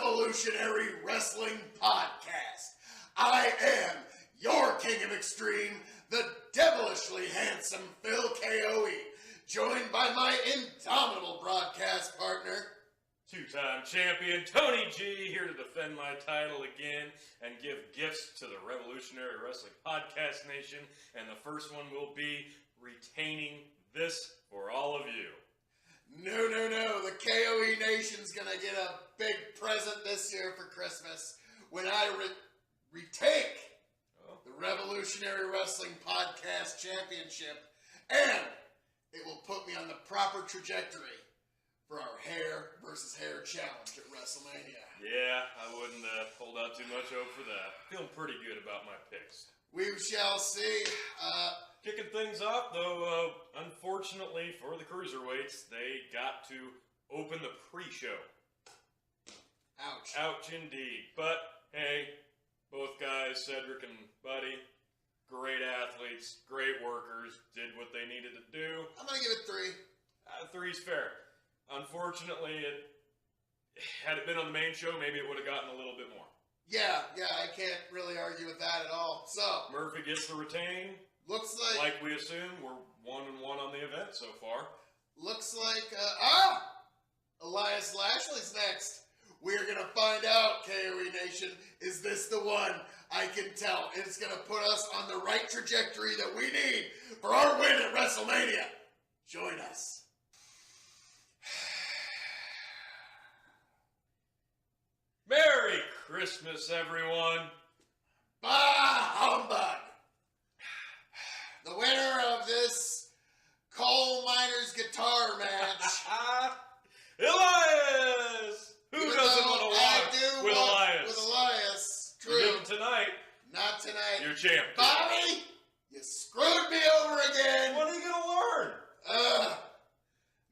Revolutionary Wrestling Podcast. I am your King of Extreme, the devilishly handsome Phil KOE, joined by my indomitable broadcast partner, two-time champion Tony G, here to defend my title again and give gifts to the Revolutionary Wrestling Podcast Nation. And the first one will be retaining this for all of you. No. The KOE Nation's gonna get a big present this year for Christmas when I retake the Revolutionary Wrestling Podcast Championship, and it will put me on the proper trajectory for our hair versus hair challenge at WrestleMania. Yeah, I wouldn't hold out too much hope for that. Feeling pretty good about my picks. We shall see. Kicking things off, though, unfortunately for the Cruiserweights, they got to open the pre-show. Ouch. Ouch indeed. But, hey, both guys, Cedric and Buddy, great athletes, great workers, did what they needed to do. I'm going to give it 3. 3's fair. Unfortunately, had it been on the main show, maybe it would have gotten a little bit more. Yeah, I can't really argue with that at all. So Murphy gets to retain. Looks like we assume, we're 1-1 on the event so far. Looks like Elias Lashley's next. We're gonna find out, KOE Nation. Is this the one? I can tell. It's gonna put us on the right trajectory that we need for our win at WrestleMania. Join us. Merry Christmas, everyone. Bah humbug! The winner of this coal miner's guitar match, Elias! Who doesn't want to walk with Elias? With Elias, true. You give him tonight. Not tonight. You're champ. Bobby, you screwed me over again. What are you gonna learn?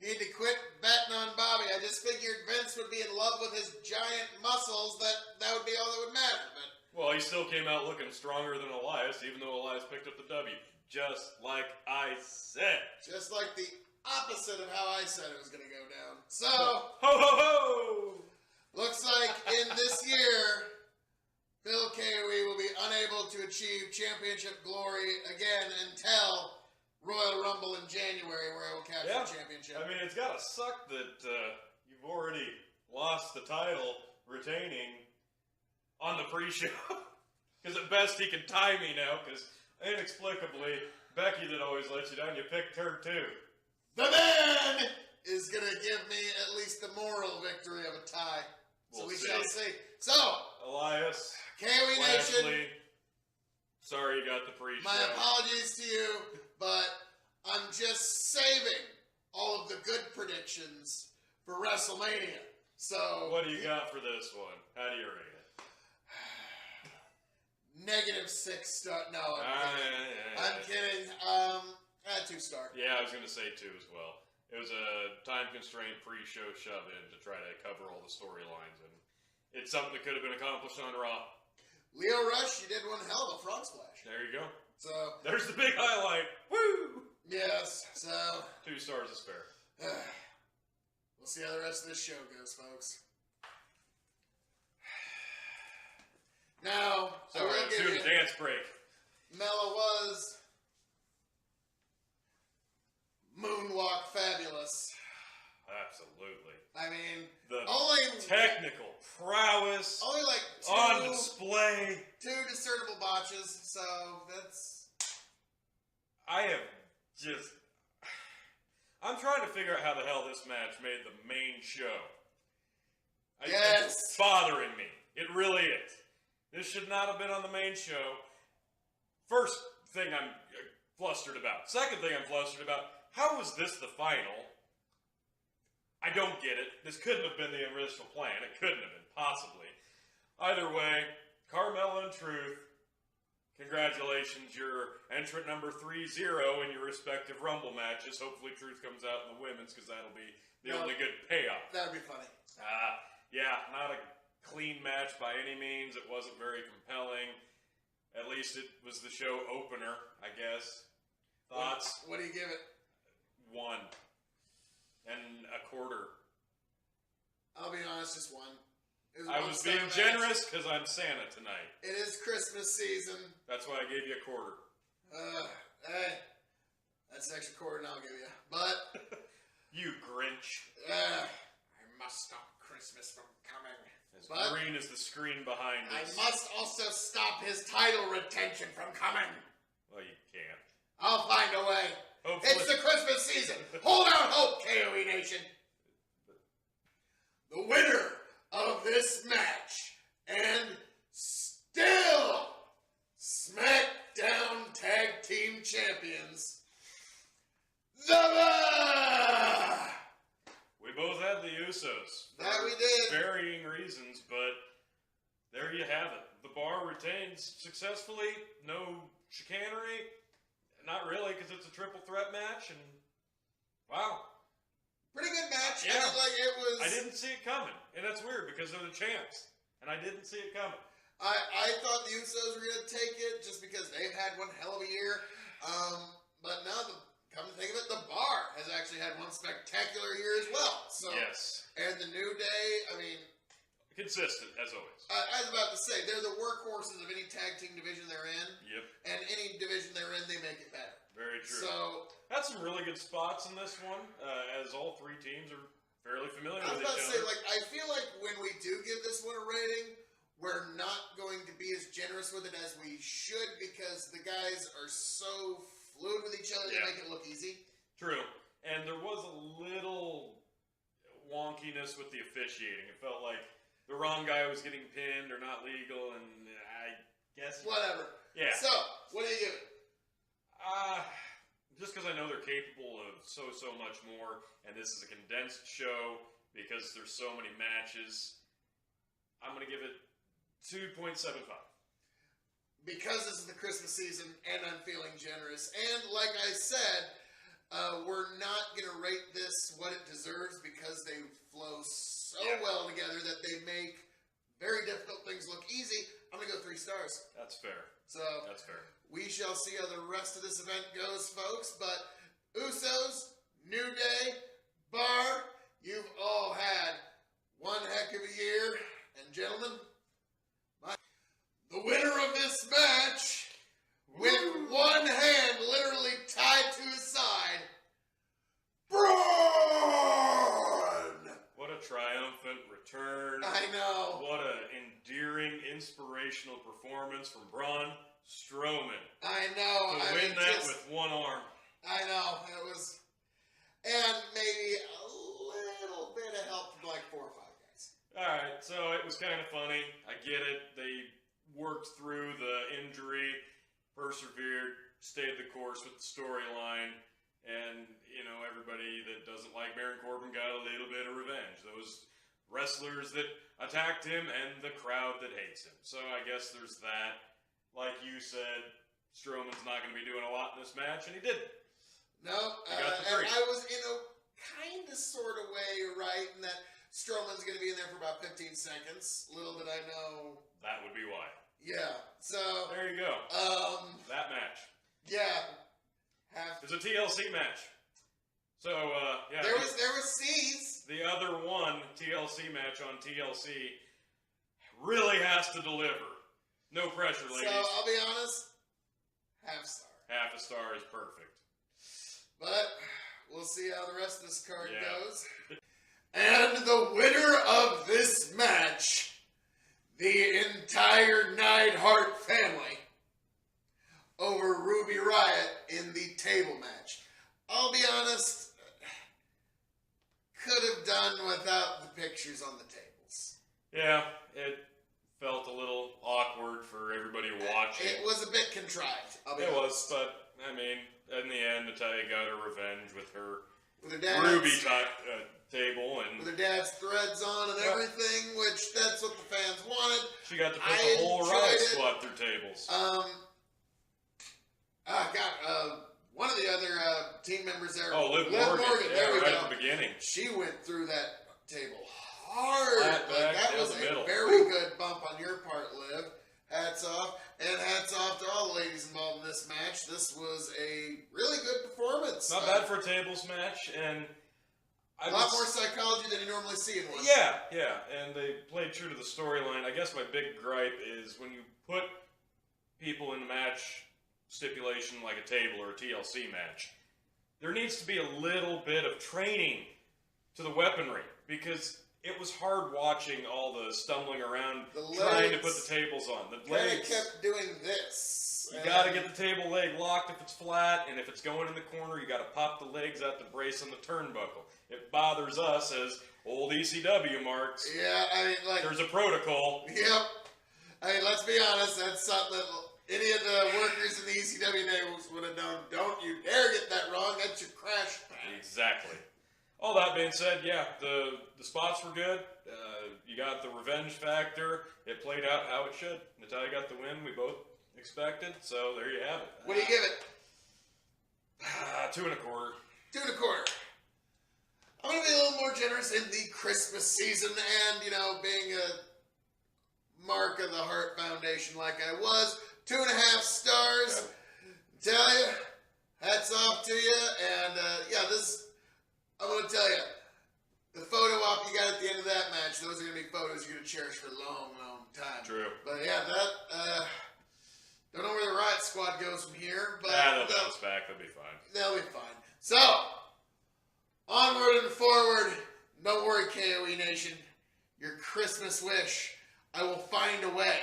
Need to quit betting on Bobby. I just figured Vince would be in love with his giant muscles. That would be all that would matter. But well, he still came out looking stronger than Elias, even though Elias picked up the W. Just like I said. Just like the opposite of how I said it was going to go down. So, ho ho ho! Looks like in this year, Phil KOE will be unable to achieve championship glory again until Royal Rumble in January, where I will capture the championship. I mean, it's got to suck that you've already lost the title retaining on the pre-show. Because at best he can tie me now, because inexplicably, Becky that always lets you down, you picked her too. The man is going to give me at least the moral victory of a tie. So we shall see. So, Elias, KOE Nation, sorry you got the pre-show. My apologies to you, but I'm just saving all of the good predictions for WrestleMania. So, what do you got for this one? How do you rate it? -6 star. No, I'm yeah. kidding. 2-star. Yeah, I was going to say 2 as well. It was a time-constrained pre-show shove-in to try to cover all the storylines, and it's something that could have been accomplished on Raw. Leo Rush, you did one hell of a frog splash. There you go. So there's the big highlight. Woo! Yes. So 2 stars is fair. We'll see how the rest of this show goes, folks. Now, sorry, I will give you a dance break. Mella was moonwalk fabulous. Absolutely. I mean, the only technical prowess only like on display. 2 discernible botches, so that's. I'm trying to figure out how the hell this match made the main show. Yes. It's bothering me. It really is. This should not have been on the main show. First thing I'm flustered about. Second thing I'm flustered about, how was this the final? I don't get it. This couldn't have been the original plan. It couldn't have been, possibly. Either way, Carmella and Truth, congratulations. You're entrant number 3-0 in your respective Rumble matches. Hopefully Truth comes out in the women's, because that'll be the only good payoff. That would be funny. Yeah, not a clean match by any means. It wasn't very compelling. At least it was the show opener, I guess. Thoughts? What do you give it? 1.25. I'll be honest, just 1. I was being generous because I'm Santa tonight. It is Christmas season. That's why I gave you a quarter. Hey, that's an extra quarter I'll give you. But you Grinch. I must stop Christmas from coming. As green as the screen behind us. I must also stop his title retention from coming. Well, you can't. I'll find a way. Hopefully. It's the Christmas season. Hold out hope, KOE Nation. The winner of this match and still SmackDown Tag Team Champions, We both had the Usos. That we did. Varying reasons, but there you have it. The Bar retains successfully. No chicanery. Not really, because it's a triple threat match, and wow. Pretty good match. Yeah. I didn't see it coming, and that's weird because they're the champs, and I didn't see it coming. I thought the Usos were going to take it just because they've had one hell of a year. But now, come to think of it, the Bar has actually had one spectacular year as well. So, yes. And the New Day, I mean... Consistent, as always. I was about to say, they're the workhorses of any tag team division they're in. Yep. And any division they're in, they make it better. Very true. So... Had some really good spots in this one, as all three teams are fairly familiar with each other. I was about to say, I feel like when we do give this one a rating, we're not going to be as generous with it as we should because the guys are so fluid with each other to make it look easy. True. And there was a little wonkiness with the officiating. It felt like the wrong guy was getting pinned or not legal, and I guess... Whatever. Yeah. So, what do you give it? Just because I know they're capable of so much more, and this is a condensed show because there's so many matches, I'm going to give it 2.75. Because this is the Christmas season, and I'm feeling generous, and like I said, we're not going to rate this what it deserves because they flow so well together that they make very difficult things look easy. I'm going to go 3 stars. That's fair. So, that's fair. We shall see how the rest of this event goes, folks. But Usos, New Day, Bar, you've all had one heck of a year. And gentlemen, the winner of this match, with one hand literally tied to his side, Braun! What a triumphant return. I know. What an endearing, inspirational performance from Braun Strowman. I know. To win that with one arm. I know. It was... And maybe a little bit of help from like 4 or 5 guys. Alright, so it was kind of funny. I get it. They worked through the injury, persevered, stayed the course with the storyline, and, you know, everybody that doesn't like Baron Corbin got a little bit of revenge. Those wrestlers that attacked him and the crowd that hates him. So I guess there's that. Like you said, Strowman's not going to be doing a lot in this match, and he didn't. No, and I was in a kind of sort of way right in that Strowman's going to be in there for about 15 seconds. Little did I know. That would be why. Yeah, so... There you go. That match. Yeah. It's a TLC match. So, yeah. There was C's. The other one TLC match on TLC really has to deliver. No pressure, ladies. So, I'll be honest, half star. Half a star is perfect. But, we'll see how the rest of this card goes. And the winner of this match, the entire Neidhart family, over Ruby Riott in the table match. I'll be honest, could have done without the pictures on the tables. Yeah, it felt a little awkward for everybody watching. It was a bit contrived. It was, but I mean, in the end, Natalya got her revenge with her dad's, Ruby table and with her dad's threads on and everything, which that's what the fans wanted. She got to put the whole Riot Squad through tables. One of the other team members there. Oh, Liv Morgan. Yeah, there we right go. at the beginning. She went through that table hard. That was a very good bump on your part, Liv. Hats off. And hats off to all the ladies involved in this match. This was a really good performance. Not bad for a tables match, and A lot more psychology than you normally see in one. Yeah, and they played true to the storyline. I guess my big gripe is when you put people in a match stipulation like a table or a TLC match, there needs to be a little bit of training to the weaponry, because it was hard watching all the stumbling around trying to put the tables on. The legs kept doing this. You gotta get the table leg locked if it's flat, and if it's going in the corner, you gotta pop the legs out the brace on the turnbuckle. It bothers us as old ECW marks. Yeah, I mean, like... There's a protocol. Yep. I mean, let's be honest, that's something that any of the workers in the ECW tables would have done. Don't you dare get that wrong, that's your crash pad. Exactly. All that being said, yeah, the spots were good. You got the revenge factor. It played out how it should. Natalya got the win we both expected, so there you have it. What do you give it? 2 1/4. 2 1/4. I'm going to be a little more generous in the Christmas season, and, you know, being a mark of the Heart Foundation like I was, 2.5 stars. Yep. Tell you, hats off to you, and, yeah, I'm going to tell you, the photo op you got at the end of that match, those are going to be photos you're going to cherish for a long, long time. True. But, yeah, don't know where the Riot Squad goes from here, but... they'll bounce back, they'll be fine. They'll be fine. So... onward and forward. Don't worry, KOE Nation. Your Christmas wish. I will find a way.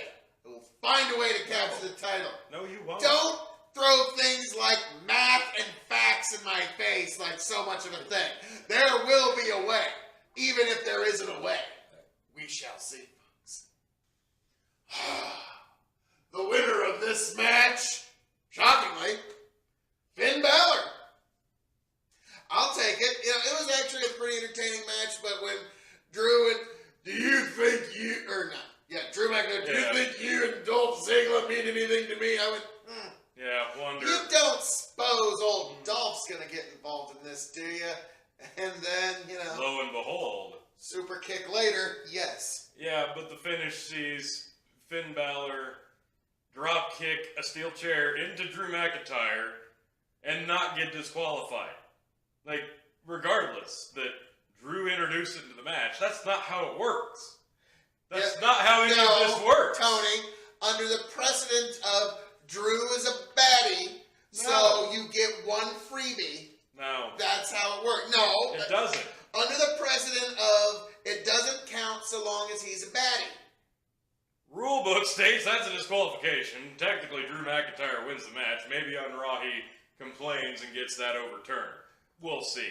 I will find a way to capture the title. No, you won't. Don't throw things like math and facts in my face like so much of a thing. There will be a way. Even if there isn't a way. We shall see, folks. The winner of this match, shockingly, Finn Balor. I'll take it. You know, it was actually a pretty entertaining match, but when Drew and Drew McIntyre, do you think you and Dolph Ziggler mean anything to me? I went, Yeah, wonder. You don't suppose old Dolph's gonna get involved in this, do you? And then, you know, lo and behold. super kick later, yes. Yeah, but the finish sees Finn Balor drop kick a steel chair into Drew McIntyre and not get disqualified. Like, regardless that Drew introduced it into the match, that's not how it works. That's not how any of this works. Tony, under the precedent of Drew is a baddie, so you get one freebie. No. That's how it works. No. It doesn't. Under the precedent of it doesn't count so long as he's a baddie. Rulebook states that's a disqualification. Technically, Drew McIntyre wins the match. Maybe on Raw he complains and gets that overturned. We'll see.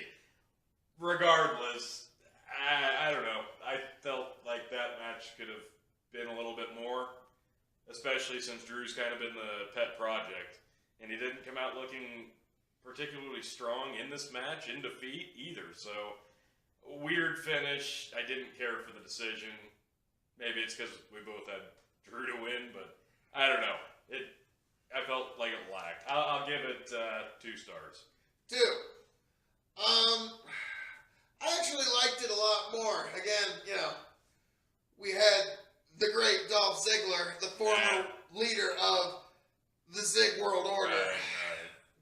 Regardless, I don't know. I felt like that match could have been a little bit more, especially since Drew's kind of been the pet project. And he didn't come out looking particularly strong in this match, in defeat either. So, weird finish. I didn't care for the decision. Maybe it's because we both had Drew to win, but I don't know. I felt like it lacked. I'll give it 2 stars. 2. I actually liked it a lot more. Again, you know, we had the great Dolph Ziggler, the former leader of the Zig World Order,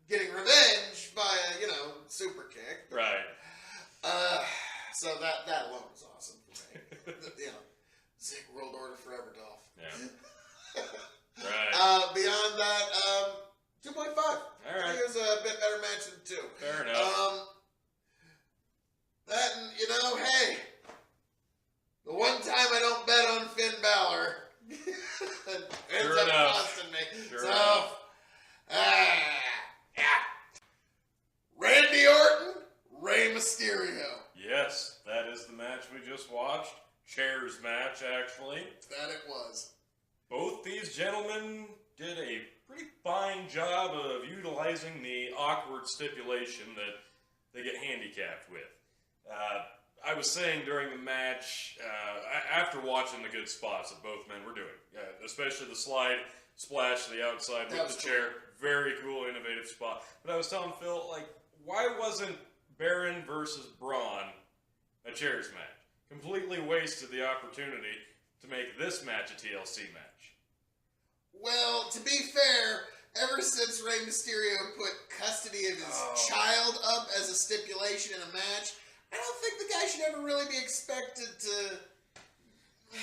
getting revenge by a, you know, super kick. Right. So that alone was awesome for me. You know, Zig World Order forever, Dolph. Yeah. Right. Beyond that, 2.5. All right. I think it was a bit better match than 2. Fair enough. That, you know, hey, the one time I don't bet on Finn Balor, it ends up costing me. Sure so, enough. Yeah. Randy Orton, Rey Mysterio. Yes, that is the match we just watched. Chairs match, actually. That it was. Both these gentlemen did a pretty fine job of utilizing the awkward stipulation that they get handicapped with. I was saying during the match, after watching the good spots that both men were doing, especially the slide splash to the outside with the chair, very cool, innovative spot. But I was telling Phil, like, why wasn't Baron versus Braun a chairs match? Completely wasted the opportunity to make this match a TLC match. Well, to be fair, ever since Rey Mysterio put custody of his child up as a stipulation in a match, I don't think the guy should ever really be expected to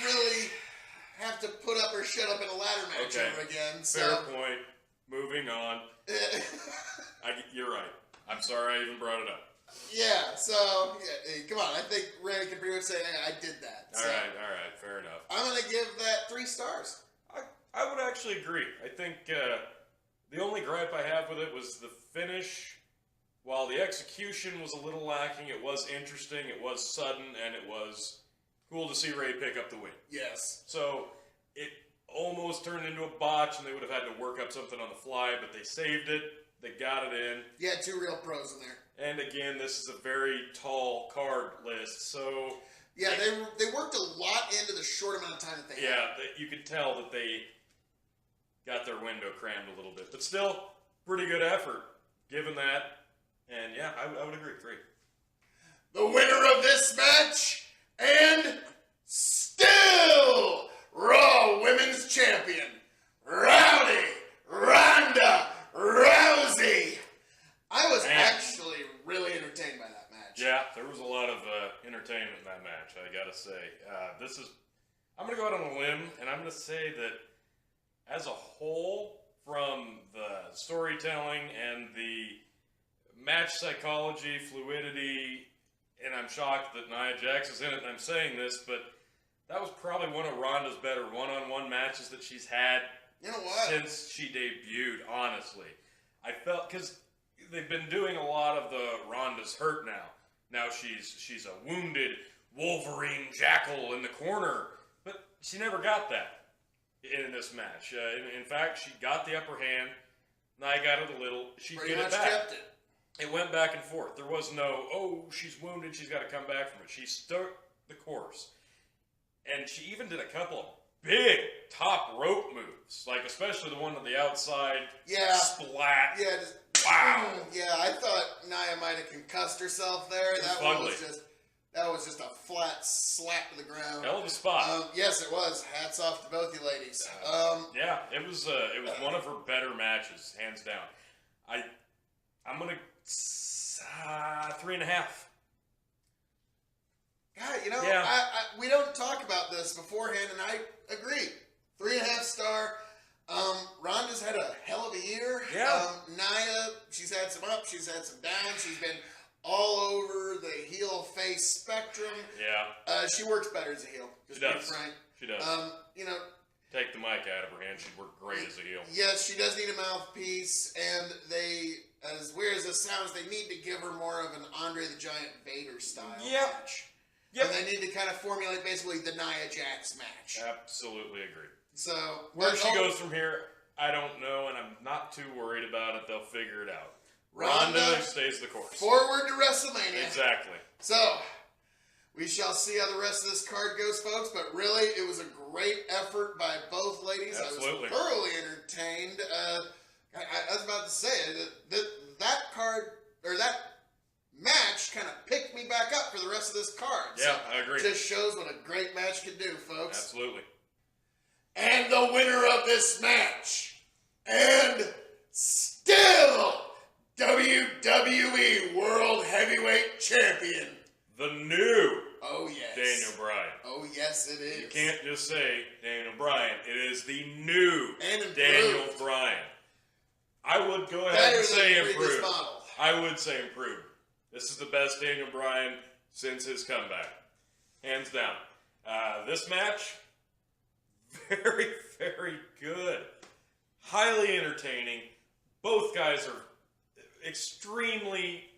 really have to put up or shut up in a ladder match ever again. So. Fair point. Moving on. You're right. I'm sorry I even brought it up. Yeah, so, come on. I think Randy can pretty much say, hey, I did that. All right. Fair enough. I'm going to give that 3 stars. I would actually agree. I think the only gripe I have with it was the finish. While the execution was a little lacking, it was interesting, it was sudden, and it was cool to see Ray pick up the win. Yes. So it almost turned into a botch, and they would have had to work up something on the fly, but they saved it. They got it in. You had 2 real pros in there. And again, this is a very tall card list, so... Yeah, they worked a lot into the short amount of time that they had. Yeah, you could tell that they got their window crammed a little bit. But still, pretty good effort, given that. And yeah, I would agree, 3. The winner of this match, and still Raw Women's Champion, Rowdy Ronda Rousey. I was actually really entertained by that match. Yeah, there was a lot of entertainment in that match, I gotta say. I'm gonna go out on a limb, and I'm gonna say that as a whole, from the storytelling and the match psychology, fluidity, and I'm shocked that Nia Jax is in it, and I'm saying this, but that was probably one of Ronda's better one-on-one matches that she's had since she debuted, honestly. I felt, because they've been doing a lot of the Ronda's hurt now. Now she's a wounded Wolverine Jackal in the corner, but she never got that in this match. In fact, she got the upper hand. Nia got it a little. She Pretty get much it back. kept it. It went back and forth. There was no, oh, she's wounded, she's got to come back from it. She stuck the course. And she even did a couple of big top rope moves, like especially the one on the outside. Yeah. Splat. Yeah. Wow. Yeah, I thought Nia might have concussed herself there. That was just a flat slap to the ground. Hell of a spot. Yes, it was. Hats off to both you ladies. Yeah, it was one of her better matches, hands down. I'm gonna 3.5. God, we don't talk about this beforehand, and I agree. 3.5 star. Ronda's had a hell of a year. Yeah. Nia, she's had some ups, she's had some downs. She's been all over the heel face spectrum. Yeah. She works better as a heel. Just she to does. be frank. She does. Take the mic out of her hand. She'd work great as a heel. Yes, she does need a mouthpiece, and they, as weird as this sounds, they need to give her more of an Andre the Giant Vader style match. Yep. And they need to kind of formulate basically the Nia Jax match. Absolutely agree. So where she goes from here, I don't know, and I'm not too worried about it. They'll figure it out. Ronda stays the course. Forward to WrestleMania. Exactly. So we shall see how the rest of this card goes, folks. But really, it was a great effort by both ladies. Absolutely. I was thoroughly entertained. I was about to say that card or that match kind of picked me back up for the rest of this card. Yeah, so I agree. Just shows what a great match can do, folks. Absolutely. And the winner of this match, and still WWE World Heavyweight Champion, the new Daniel Bryan. Oh, yes, it is. You can't just say Daniel Bryan. It is the new and Daniel Bryan. I would go ahead and say improved. I would say improved. This is the best Daniel Bryan since his comeback. Hands down. This match, very, very good. Highly entertaining. Both guys are extremely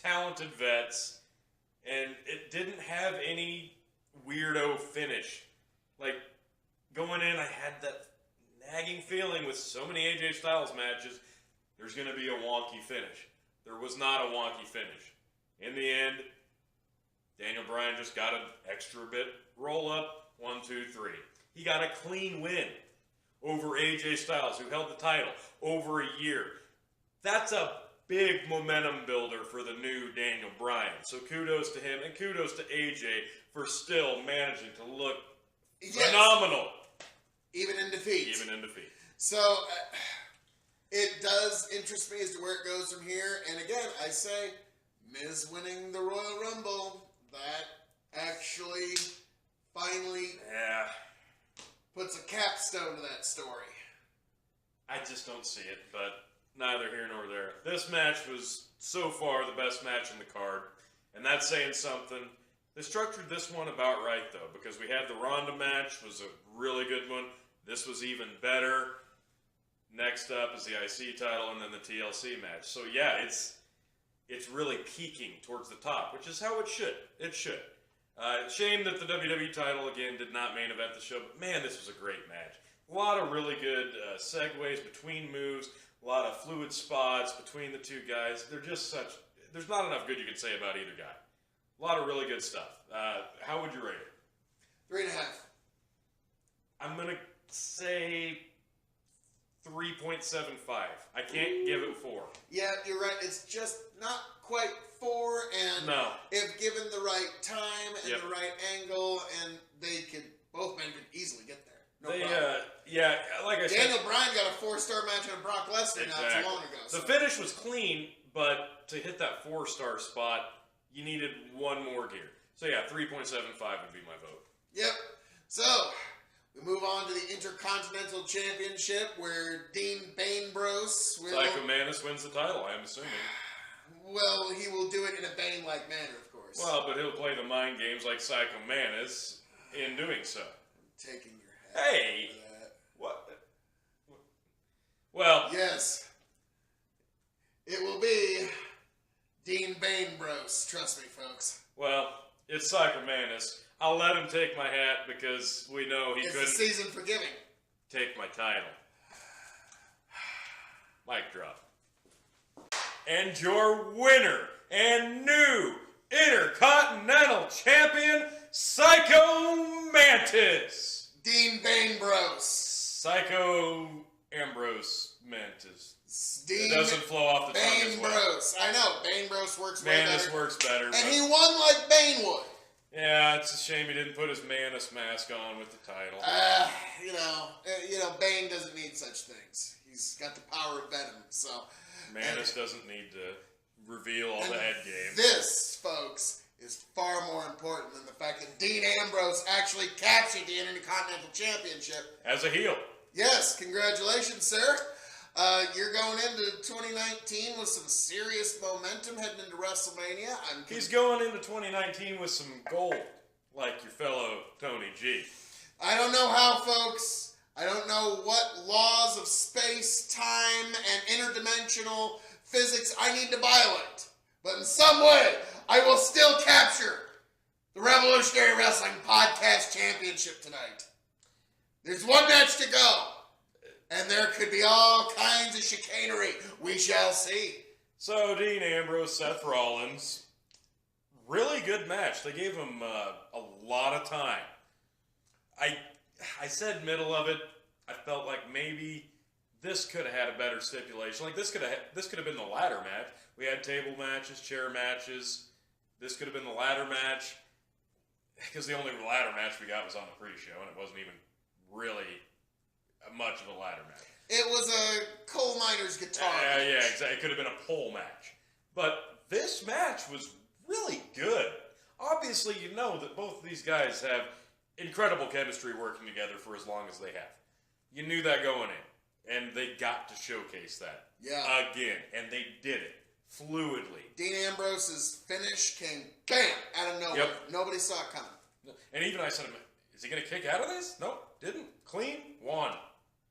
talented vets. And it didn't have any weirdo finish. Like, going in, I had that nagging feeling with so many AJ Styles matches, there's going to be a wonky finish. There was not a wonky finish. In the end, Daniel Bryan just got an extra bit roll up, 1, 2, 3. He got a clean win over AJ Styles, who held the title over a year. That's a big momentum builder for the new Daniel Bryan. So kudos to him, and kudos to AJ for still managing to look phenomenal. Even in defeat. So, it does interest me as to where it goes from here. And again, I say, Miz winning the Royal Rumble actually finally puts a capstone to that story. I just don't see it, but neither here nor there. This match was so far the best match in the card, and that's saying something. They structured this one about right, though, because we had the Ronda match, was a really good one. This was even better. Next up is the IC title, and then the TLC match. So yeah, it's really peaking towards the top, which is how it should. It should. Shame that the WWE title, again, did not main event the show, but man, this was a great match. A lot of really good segues between moves, a lot of fluid spots between the two guys. They're just such... There's not enough good you can say about either guy. A lot of really good stuff. How would you rate it? 3.5. I'm going to say 3.75. I can't give it 4. Yeah, you're right. It's just not quite 4, and no. If given the right time and Yep. the right angle, and both men could easily get there. No problem. Yeah, like I said, Daniel Bryan got a 4-star match on Brock Lesnar not too long ago. The finish was clean, but to hit that 4-star spot, you needed one more gear. So yeah, 3.75 would be my vote. Yep. So, we move on to the Intercontinental Championship, where Dean Bainbros will... Psycho Manus wins the title, I'm assuming. Well, he will do it in a Bane-like manner, of course. Well, but he'll play the mind games like Psycho Manus in doing so. I'm taking your hat Hey! for that. What? Well... Yes. It will be Dean Bainbros. Trust me, folks. Well, it's Psycho Manus. I'll let him take my hat because we know he couldn't... It's the season for giving. Take my title. Mic drop. And your winner and new Intercontinental Champion, Psycho Mantis. Dean Bainbros. Psycho Ambrose Mantis. Dean It doesn't flow off the tongue as well. Bainbros. I know. Bainbros works way better. Mantis works better. And he won like Bane would. Yeah, it's a shame he didn't put his Manus mask on with the title. You know, Bane doesn't need such things. He's got the power of Venom, so... Manus doesn't need to reveal all the head games. This, folks, is far more important than the fact that Dean Ambrose actually captured the Intercontinental Championship. As a heel. Yes, congratulations, sir. You're going into 2019 with some serious momentum heading into WrestleMania. He's going into 2019 with some gold, like your fellow Tony G. I don't know how, folks. I don't know what laws of space, time, and interdimensional physics I need to violate. But in some way, I will still capture the Revolutionary Wrestling Podcast Championship tonight. There's one match to go. And there could be all kinds of chicanery. We shall see. So, Dean Ambrose, Seth Rollins, really good match. They gave him a lot of time. I said middle of it. I felt like maybe this could have had a better stipulation. Like this could have been the ladder match. We had table matches, chair matches. This could have been the ladder match. Because the only ladder match we got was on the pre-show, and it wasn't even really much of a ladder match. It was a coal miner's guitar match. Yeah, exactly. It could have been a pole match. But this match was really good. Obviously, you know that both of these guys have incredible chemistry working together for as long as they have. You knew that going in. And they got to showcase that. Yeah. Again. And they did it. Fluidly. Dean Ambrose's finish came bam out of nowhere. Yep. Nobody saw it coming. And even I said, is he going to kick out of this? Nope. Didn't. Clean. Won.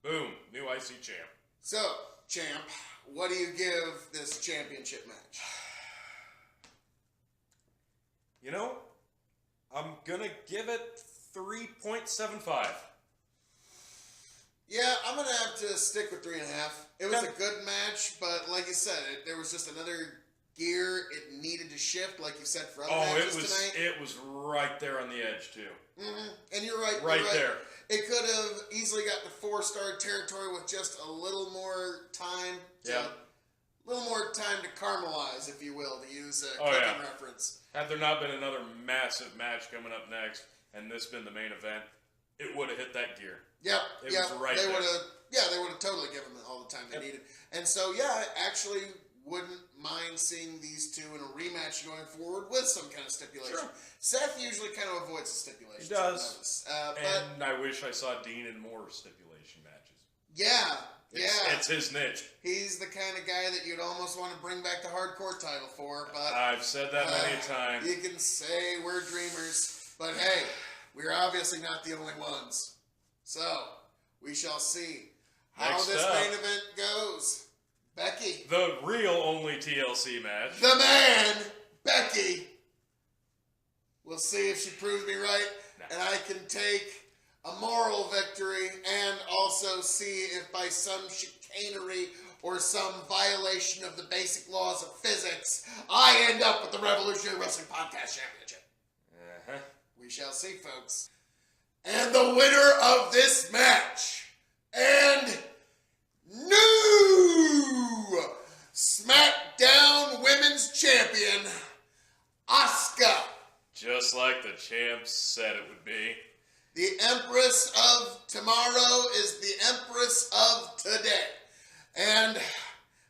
Boom. New IC champ. So, champ, what do you give this championship match? You know, I'm going to give it 3.75. Yeah, I'm going to have to stick with 3.5. It was a good match, but like you said, there was just another gear it needed to shift, like you said, for other matches tonight. It was right there on the edge, too. Mm-hmm. And you're right. Right there. It could have easily gotten to 4-star territory with just a little more time. A little more time to caramelize, if you will, to use a cooking reference. Had there not been another massive match coming up next, and this been the main event, it would have hit that gear. Yep. It was right there. They would have totally given them all the time they needed. And so, actually wouldn't mind seeing these two in a rematch going forward with some kind of stipulation. Sure. Seth usually kind of avoids the stipulations. He does. But I wish I saw Dean in more stipulation matches. Yeah. It's his niche. He's the kind of guy that you'd almost want to bring back the hardcore title for, but I've said that many times. You can say we're dreamers, but hey, we're obviously not the only ones. So, we shall see how Next this up, main event goes. Becky. The real only TLC match. The man, Becky. We'll see if she proves me right, and I can take a moral victory and also see if by some chicanery or some violation of the basic laws of physics, I end up with the Revolutionary Wrestling Podcast Championship. Uh-huh. We shall see, folks. And the winner of this match, and new SmackDown Women's Champion, Asuka. Just like the champ said it would be. The Empress of tomorrow is the Empress of today. And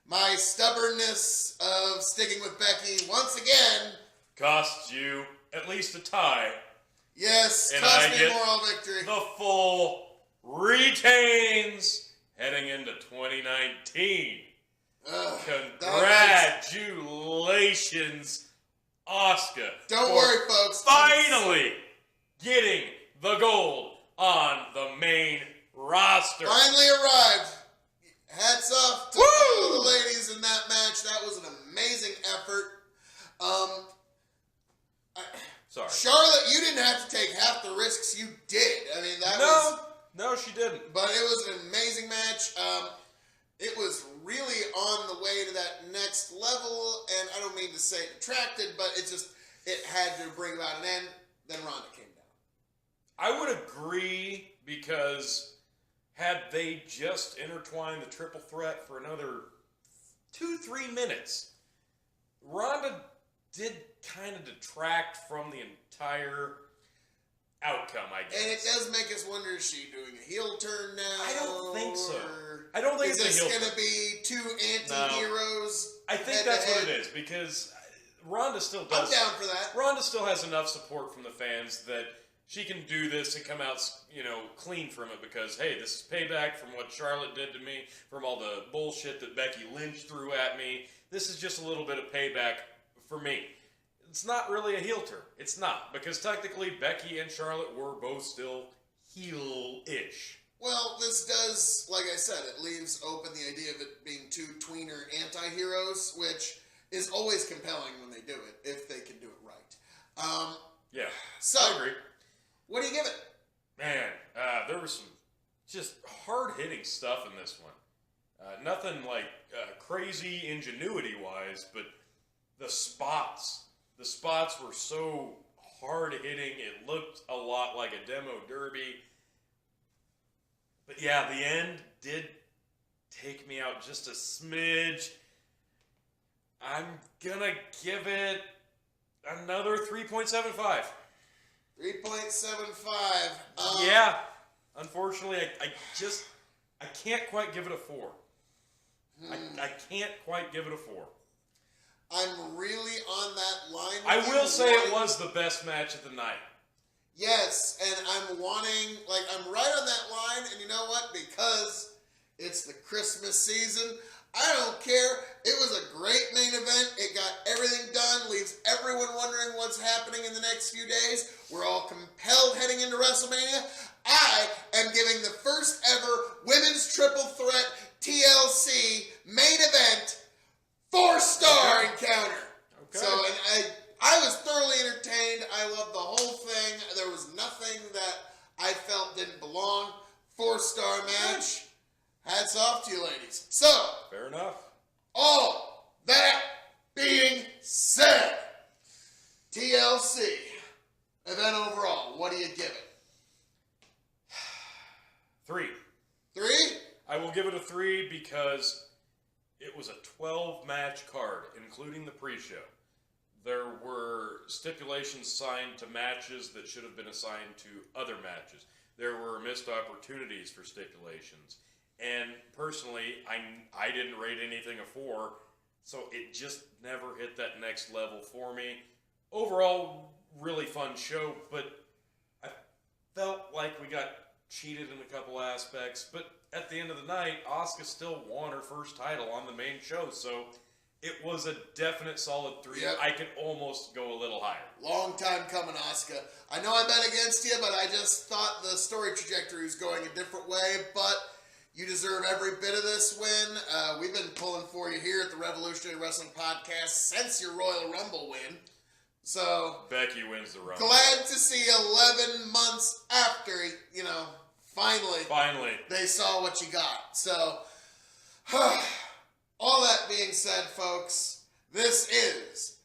my stubbornness of sticking with Becky once again Costs you at least a tie. Yes, And cost I me get moral victory. The full retains heading into 2019. Congratulations, Asuka. Don't for worry, folks. Finally getting the gold on the main roster. Finally arrived. Hats off to all the ladies in that match. That was an amazing effort. Sorry. Charlotte, you didn't have to take half the risks you did. I mean, No, she didn't. But it was an amazing match. It was really on the way to that next level, and I don't mean to say detracted, but it had to bring about an end. Then Ronda came down. I would agree, because had they just intertwined the triple threat for another 2-3 minutes, Ronda did kind of detract from the entire outcome, I guess. And it does make us wonder, is she doing a heel turn now? I don't think so. I don't think it's a heel turn. Is this going to be two anti-heroes? I think that's what it is, because Ronda still does. I'm down for that. Ronda still has enough support from the fans that she can do this and come out, clean from it, because, hey, this is payback from what Charlotte did to me, from all the bullshit that Becky Lynch threw at me. This is just a little bit of payback for me. It's not really a heel turn. It's not, because technically Becky and Charlotte were both still heel-ish. Well, this does, like I said, it leaves open the idea of it being two tweener anti-heroes, which is always compelling when they do it, if they can do it right. Yeah, so, I agree. What do you give it? Man, there was some just hard-hitting stuff in this one. Nothing like crazy ingenuity-wise, but the spots were so hard-hitting, it looked a lot like a demo derby. But yeah, the end did take me out just a smidge. I'm gonna give it another 3.75. 3.75. Yeah, unfortunately, I can't quite give it a 4. I can't quite give it a 4. I'm really on that line. I will say it was the best match of the night. Yes, and I'm right on that line, and you know what? Because it's the Christmas season, I don't care. It was a great main event. It got everything done, leaves everyone wondering what's happening in the next few days. We're all compelled heading into WrestleMania. I am giving the first ever Women's Triple Threat TLC main event 4-star encounter. Okay. So, and I was thoroughly entertained. I loved the whole thing. There was nothing that I felt didn't belong. 4-star match. Hats off to you, ladies. So, Fair enough. all that being said, TLC event overall, what do you give it? 3. 3? I will give it a 3 because it was a 12-match card, including the pre-show. There were stipulations signed to matches that should have been assigned to other matches. There were missed opportunities for stipulations. And personally, I didn't rate anything a 4 So it just never hit that next level for me. Overall, really fun show, but I felt like we got cheated in a couple aspects. But at the end of the night, Asuka still won her first title on the main show, so it was a definite solid 3. Yep. I could almost go a little higher. Long time coming, Asuka. I know I bet against you, but I just thought the story trajectory was going a different way, but you deserve every bit of this win. We've been pulling for you here at the Revolutionary Wrestling Podcast since your Royal Rumble win. So Becky wins the Rumble. glad to see 11 months after, finally they saw what you got. So, all that being said, folks, this is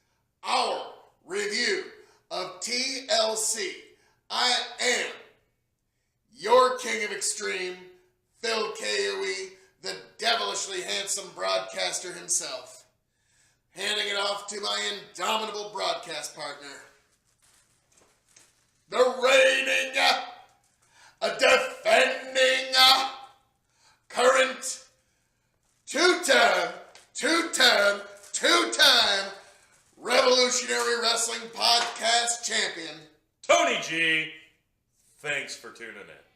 our review of TLC. I am your King of Extreme, Phil KOE, the devilishly handsome broadcaster himself. Handing it off to my indomitable broadcast partner, the reigning, defending, current, two-time Revolutionary Wrestling Podcast champion, Tony G, thanks for tuning in.